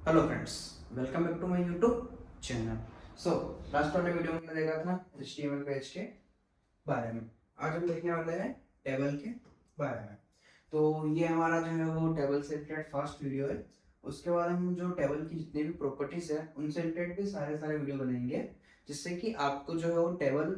Hello friends, welcome back to my YouTube channel. So last वाले video में देखा था HTML पेज के बारे में। आज हम देखने वाले हैं टेबल के बारे में। तो ये हमारा जो है वो टेबल से रिलेटेड फर्स्ट वीडियो है। उसके बाद हम जो टेबल की जितनी भी प्रॉपर्टीज है उनसे रिलेटेड भी सारे वीडियो बनाएंगे, जिससे कि आपको जो है वो टेबल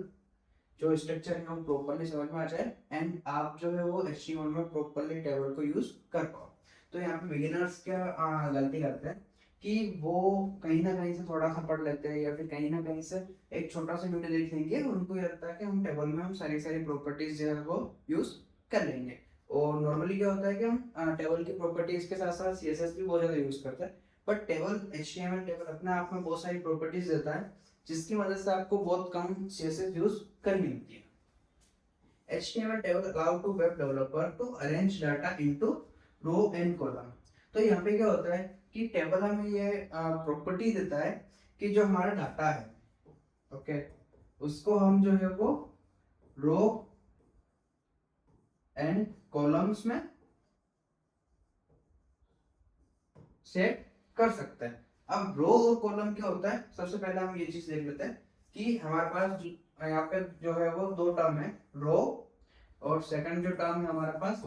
जो स्ट्रक्चर है वो प्रॉपर्ली समझ में आ जाए एंड आप जो है वो HTML में प्रॉपर्ली टेबल को यूज कर पाओ। तो यहाँ पे बिगिनर्स क्या गलती करते हैं कि वो कहीं ना कहीं से थोड़ा सा पढ़ लेते हैं या फिर कहीं ना कहीं से एक छोटा सा वीडियो देख लेंगे और उनको ये लगता है कि हम टेबल में हम सारी सारी प्रॉपर्टीज जो है वो यूज कर लेंगे। और नॉर्मली क्या होता है कि हम टेबल की प्रॉपर्टीज के साथ साथ CSS भी बहुत ज्यादा यूज करते हैं। बट टेबल HTML टेबल अपने आप में बहुत सारी प्रॉपर्टीज देता है, जिसकी मदद से आपको बहुत कम CSS यूज करनी होती है। HTML table allow to web developer to arrange data into row and column। तो यहाँ पे क्या होता है कि टेबल हमें ये प्रॉपर्टी देता है कि जो हमारा डाटा है, ओके, उसको हम जो है वो रो एंड कॉलम्स में सेट कर सकते हैं। अब रो और कॉलम क्या होता है, सबसे पहले हम ये चीज देख लेते हैं कि हमारे पास यहाँ पे जो है वो दो टर्म है, रो और सेकंड जो टर्म है हमारे पास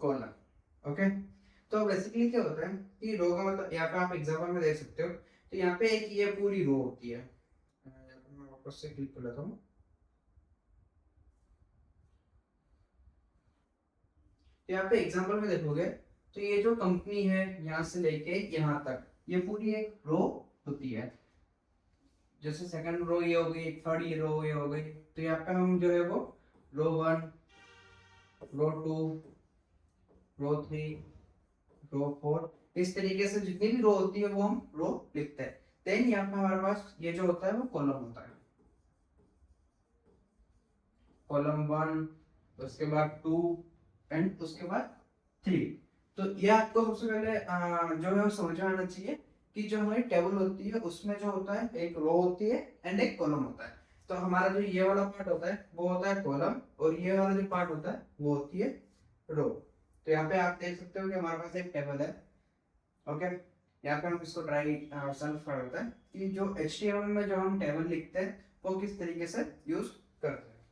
कॉलम। ओके, तो बेसिकली क्या होता है कि रो का मतलब यहाँ पे आप एग्जांपल में देख सकते हो। तो यहाँ पे एक ये पूरी रो होती है। मैं वापस से क्लिक कर लेता हूँ। तो यहाँ पे एग्जांपल में देखोगे तो ये जो कंपनी है यहाँ से लेके यहाँ तक ये पूरी एक रो होती है। जैसे सेकंड रो ये हो गई, थर्ड ये रो ये हो गई। तो यहाँ पे हम जो है वो रो 1, रो 2, रो 3, रो 4, इस तरीके से जितनी भी रो होती है वो हम रो लिखते हैं। देन यहाँ पे हमारे पास ये जो होता है वो कॉलम होता है। कॉलम 1, उसके बाद 2 एंड उसके बाद 3। तो ये आपको सबसे पहले जो है वो समझ में आना चाहिए कि जो हमारी टेबल होती है उसमें जो होता है एक रो होती है एंड एक कॉलम होता है। तो हमारा जो ये वाला पार्ट होता है वो होता है कॉलम और ये वाला जो पार्ट होता है वो होती है रो। तो यहाँ पे आप देख सकते हो कि हमारे पास एक टेबल है। ओके, यहाँ पे हम इसको ट्राई सेल्फ कर लेते हैं कि जो HTML में जो हम टेबल लिखते हैं वो किस तरीके से यूज करते हैं।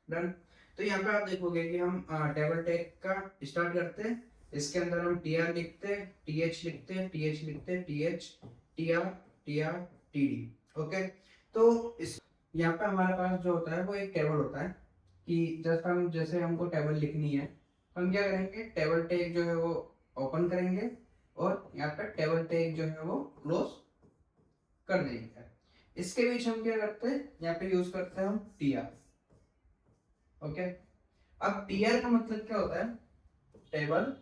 डन। तो यहाँ पे आप देखोगे कि हम टेबल टैग का स्टार्ट करते हैं। इसके अंदर हम TR लिखते हैं, TH लिखते हैं, TH लिखते हैं, TH, TR, TR, TD। Okay, तो इस यहाँ पे हमारे पास जो होता है वो एक टेबल होता है कि जस्ट हम जैसे हमको टेबल लिखनी है तो हम क्या करेंगे, टेबल टैग जो है वो ओपन करेंगे और यहाँ पे टेबल टैग जो है वो क्लोज कर देंगे। इसके बीच हम क्या करते हैं, यहाँ पे यूज करते हैं हम TR। ओके, अब टीआर का मतलब क्या होता है, टेबल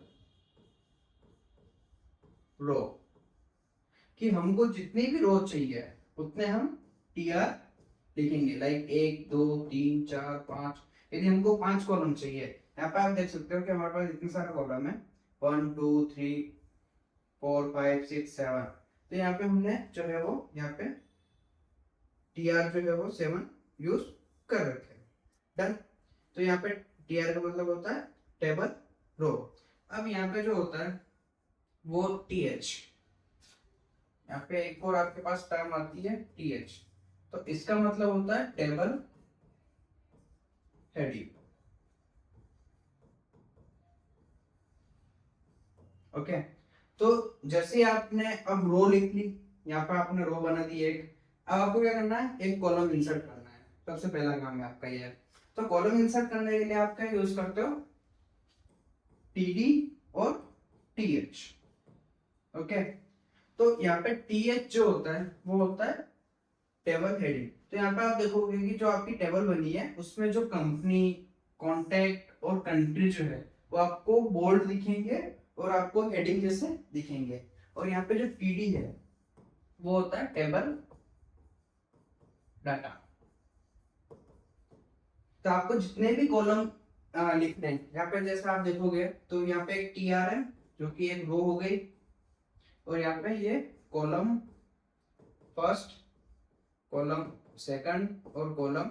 रो, कि हमको जितनी भी रो चाहिए उतने हम टीआर लिखेंगे। लाइक 1 2 3 4 5। यदि हमको 5 कॉलम चाहिए, यहाँ पे आप देख सकते हो कि हमारे पास इतने सारे कॉलम है, 1 2 3 4 5 6 7। तो यहाँ पे हमने जो है वो यहाँ पे टीआर जो है वो 7 यूज कर रखे। डन। तो यहाँ पे टीआर का मतलब होता है टेबल रो। अब यहाँ पे जो होता है वो TH, यहाँ पे एक और आपके पास टर्म आती है TH। तो इसका मतलब होता है टेबल हेडिंग। ओके, तो जैसे आपने अब रो लिख ली, यहाँ पे आपने रो बना दी एक। अब आपको क्या करना है, एक कॉलम इंसर्ट करना है। सबसे पहला काम है आपका ये। तो कॉलम इंसर्ट करने के लिए आप क्या यूज करते हो, TD और TH। ओके, तो यहाँ पे TH जो होता है वो होता है टेबल हेडिंग। तो यहाँ पे आप देखोगे कि जो आपकी टेबल बनी है उसमें जो कंपनी, कॉन्टैक्ट और कंट्री जो है वो आपको बोल्ड दिखेंगे और आपको हेडिंग जैसे दिखेंगे। और यहाँ पे जो TD है वो होता है टेबल डाटा। तो आपको जितने भी कॉलम लिखने हैं, यहाँ पे जैसे आप देखोगे तो यहाँ पे एक TR है जो कि एक रो हो गई, और यहाँ पे ये कॉलम फर्स्ट, कॉलम सेकंड और कॉलम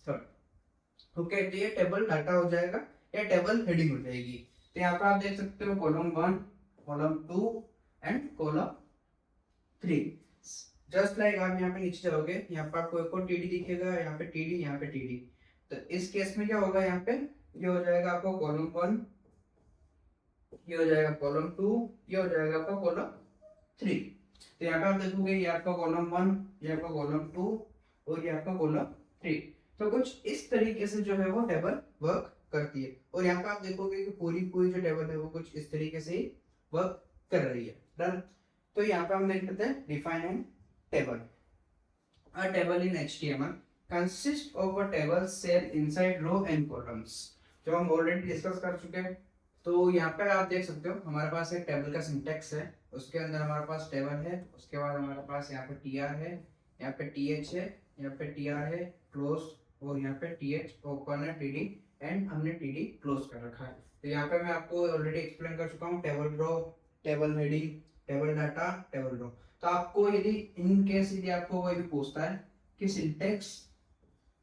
थर्ड। ओके, तो ये टेबल डाटा हो जाएगा या टेबल हेडिंग हो जाएगी। तो यहाँ पे आप देख सकते हो column 1, column 2 and column 3। Just like आप यहाँ पे नीचे जाओगे, यहाँ पे आपको एक और टीडी दिखेगा, यहाँ पे टीडी, यहाँ पे टीडी। तो इस केस में क्या होगा, यहाँ पे ये हो जाएगा आपको कॉलम 1, ये हो जाएगा कॉलम 2, ये हो जाएगा आपका कॉलम 3। तो यहाँ पे आप देखोगे ये आपका कॉलम 1, ये आपका कॉलम 2 और ये आपका कॉलम 3। तो कुछ इस तरीके से जो है वो टेबल वर्क करती है। और यहाँ पे आप देखोगे कि पूरी पूरी जो टेबल है वो कुछ इस तरीके से ही वर्क कर रही है। डन। तो यहाँ पे हम देख लेते हैं define an table. A table in HTML consist of a table cell inside row and columns, जो हम ऑलरेडी डिस्कस कर चुके हैं। तो यहाँ पे आप देख सकते हो हमारे पास एक टेबल का सिंटेक्स है, उसके अंदर हमारे पास टेबल है, उसके बाद हमारे पास यहाँ पे TR है, यहाँ पे TH है, यहाँ पे TR है क्लोज, और यहाँ पे TH ओपन है, TD एंड हमने TD क्लोज कर रखा है। तो यहाँ पे मैं आपको ऑलरेडी एक्सप्लेन कर चुका हूँ table row, table heading, table data, table row. तो आपको यदि इन केस यदि आपको कोई भी पूछता है कि सिंटेक्स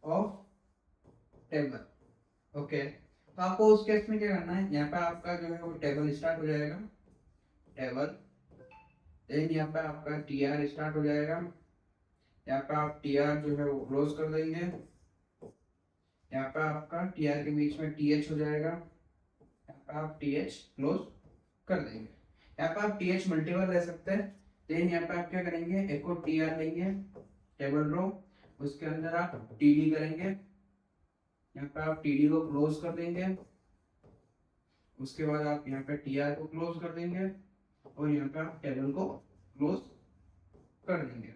ऑफ टेबल, ओके, तो आपको उस केस में क्या करना है, यहाँ पे आपका जो है वो टेबल स्टार्ट हो जाएगा, टेबल, देन यहाँ पे आपका TR स्टार्ट हो जाएगा, यहाँ पे आप TR जो है वो क्लोज कर देंगे, यहाँ पे आपका TR के बीच में TH हो जाएगा, यहाँ पे आप TH क्लोज कर देंगे। यहाँ पे आप TH मल्टीपल ले सकते हैं। देन यहाँ पे आप क्या करेंगे, एक और TR लेंगे टेबल रो, उसके अंदर आप TD करेंगे, यहाँ पे आप TD को क्लोज कर देंगे, उसके बाद आप यहाँ पे TR को क्लोज कर देंगे और यहाँ पे आप टेबल को क्लोज कर देंगे।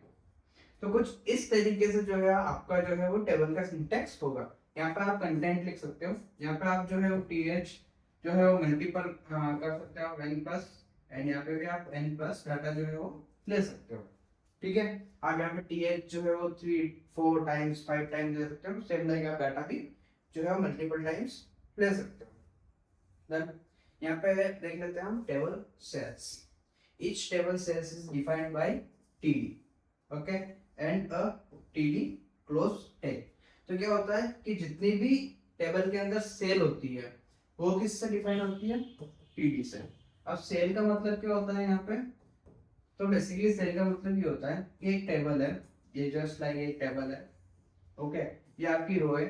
तो कुछ इस तरीके से जो है आपका जो है वो टेबल का सिंटेक्स होगा। यहाँ पे आप कंटेंट लिख सकते हो, यहाँ पे आप जो है वो TH जो है वो मल्टीपल कर सकते हो n प्लस, एंड यहाँ पे भी आप n प्लस डाटा जो है वो ले सकते हो। ठीक है, आप यहाँ पे TH जो है वो 3, 4 टाइम्स, 5 टाइम्स ले सकते हो। सेम लाइक आप डाटा भी जो है मल्टीपल टाइम्स ले सकते हो। देन यहाँ पे देख लेते हैं हम table cells. Each table cells is defined by TD, okay, and a TD close tag. तो क्या होता है कि जितनी भी टेबल के अंदर सेल होती है वो किससे डिफाइन होती है, TD से। अब सेल का मतलब क्या होता है यहाँ पे, तो बेसिकली सेल का मतलब ये होता है कि एक टेबल है, ये जस्ट लाइक एक टेबल है, ओके, ये आपकी रो है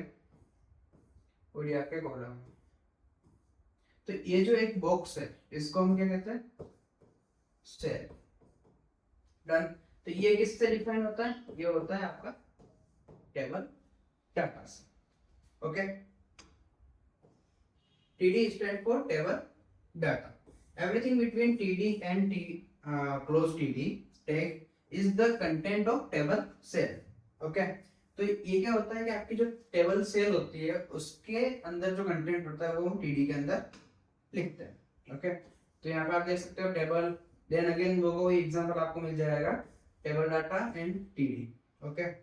और ये आपके कॉलम है। तो ये जो एक बॉक्स है इसको हम क्या कहते हैं, सेल। डन। तो ये किससे डिफाइन होता है, ये होता है आपका टेबल डाटा से, okay. TD stand for table data. Everything between TD and close TD tag is the content of table cell, okay. तो ये क्या होता है कि आपकी जो टेबल सेल होती है उसके अंदर जो कंटेंट होता है वो हम TD के अंदर लिखते हैं, ओके। तो यहाँ पे आप देख सकते हो टेबल, देन अगेन वो कोई एग्जांपल आपको मिल जाएगा table data and TD, okay.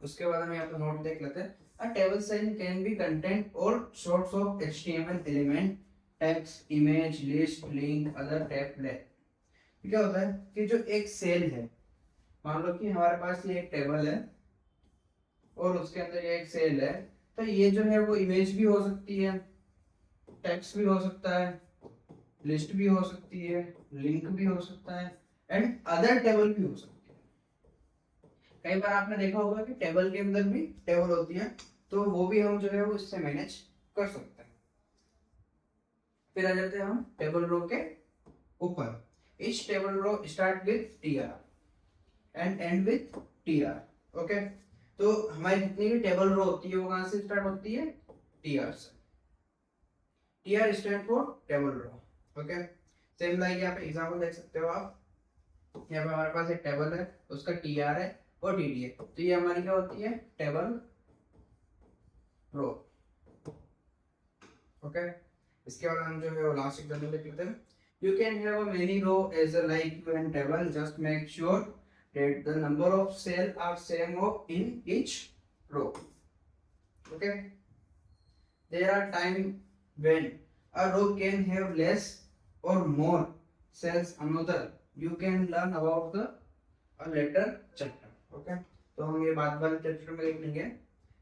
उसके बाद हम यहाँ पे नोट देख लेते हैं। A table cell can be contain all sorts of HTML element, text, image, list, link, other tablet। क्या होता है कि जो एक सेल है, मान लो कि हमारे पास ये एक टेबल है और उसके अंदर ये एक सेल है, तो ये जो है वो इमेज भी हो सकती है, टेक्स्ट भी हो सकता है, लिस्ट भी हो सकती है, लिंक भी हो सकता है एंड अदर टेबल भी हो सकती है। कई बार आपने देखा होगा कि टेबल के अंदर भी टेबल होती है, तो वो भी हम जो है वो इससे मैनेज कर सकते हैं। फिर आ जाते हैं हम टेबल रो के ऊपर। Each table row start with TR and end with TR, okay. तो हमारी जितनी भी टेबल रो होती है वो कहां से स्टार्ट होती है, TR से। TR stand for table row, okay. Same like यहाँ पे एग्जांपल देख सकते हो आप, यहाँ पे हमारे पास एक टेबल है, उसका TR है और TD है, तो ये हमारी क्या होती है, टेबल रो, ओके। इसके बाद हम जो है वो लास्ट एग्जांपल देख लेते हैं। You can have a many row as a like you and table. Just make sure that the number of cells are same in each row. Okay. There are times when a row can have less or more cells. Another you can learn about the a later chapter. Okay. तो हम ये बात वाले chapter में देख लेंगे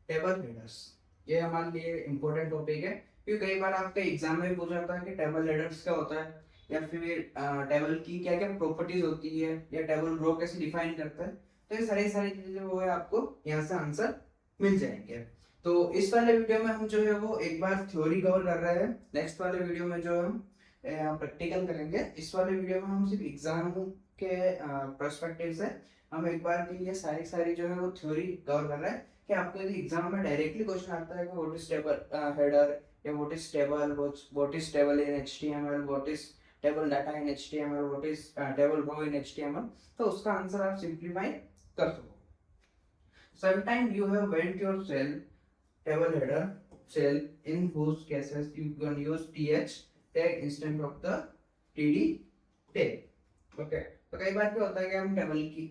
table headers. ये हमारे लिए इम्पोर्टेंट टॉपिक है क्योंकि कई बार आपके एग्जाम में भी पूछा जाता है कि टेबल हेडर्स क्या होता है। या फिर टेबल की क्या क्या प्रॉपर्टीज होती है या टेबल रो कैसे डिफाइन करता है, तो ये सारी सारी चीजें वो है आपको यहाँ से आंसर मिल जाएंगे। तो इस वाले वीडियो में हम जो है वो एक बार थ्योरी कवर कर रहे हैं, नेक्स्ट वाले वीडियो में जो हम प्रैक्टिकल करेंगे। इस वाले वीडियो में हम सिर्फ एग्जाम के पर्सपेक्टिव से हम एक बार के लिए सारी सारी जो है वो थ्योरी कवर कर रहे हैं कि आपको यदि एग्जाम में डायरेक्टली क्वेश्चन आता है कि व्हाट इज टेबल हेडर या what is table in HTML, what is table data in HTML, what is table row in HTML, तो उसका आंसर आप सिंपलीफाई कर सको। Sometime you have went your cell table header cell in whose cases you can use th tag instead of the td tag. Okay, तो कई बार क्या होता है कि हम टेबल की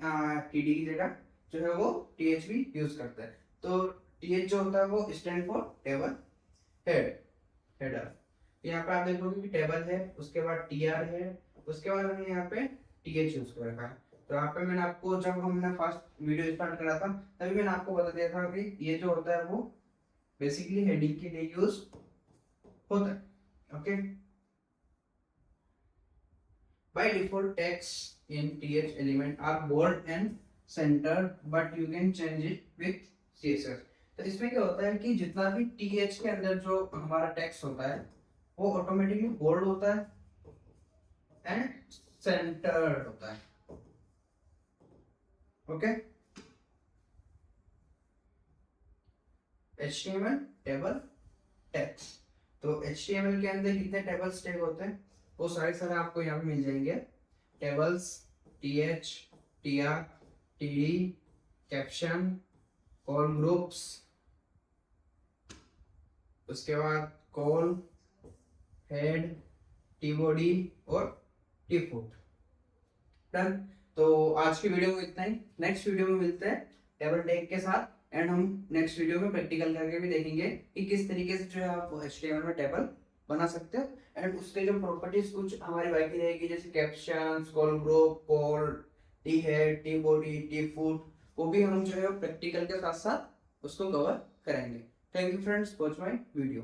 td की जगह जो है वो th भी यूज करते हैं। तो th जो होता है वो स्टैंड फॉर टेबल हेडर। यहाँ पे आप देखोगे कि टेबल है, उसके बाद tr है, उसके बाद हमने यहाँ पे th यूज कर रखा है। तो यहाँ पे मैंने आपको जब हमने फर्स्ट वीडियो स्टार्ट करा था तभी मैंने आपको बता दिया था कि ये जो होता है वो बेसिकली हेडिंग के लिए यूज होता है। Okay, by default text in th element are bold and centred but you can change it with css। तो इसमें क्या होता है कि जितना भी th के अंदर जो हमारा टेक्स्ट होता है वो ऑटोमेटिकली बोल्ड होता है एंड सेंटर्ड होता है। Okay, HTML table text. तो HTML के अंदर कितने टेबल्स टैग होते हैं वो सारे आपको यहाँ पे मिल जाएंगे। Tables th, tr, td, caption, call groups, उसके बाद कॉल, हेड, tbody और tfoot। डन। तो आज की वीडियो में इतना ही, नेक्स्ट वीडियो में मिलते हैं टेबल टैग के साथ एंड हम नेक्स्ट वीडियो में प्रैक्टिकल करके भी देखेंगे कि किस तरीके से जो है आप HTML में टेबल बना सकते हो एंड उसके जो प्रॉपर्टीज कुछ हमारी बाकी रहेगी जैसे caption, call group, call, T head, T body, T foot, वो भी हम जो है प्रैक्टिकल के साथ साथ उसको कवर करेंगे। Thank you friends, watch my video.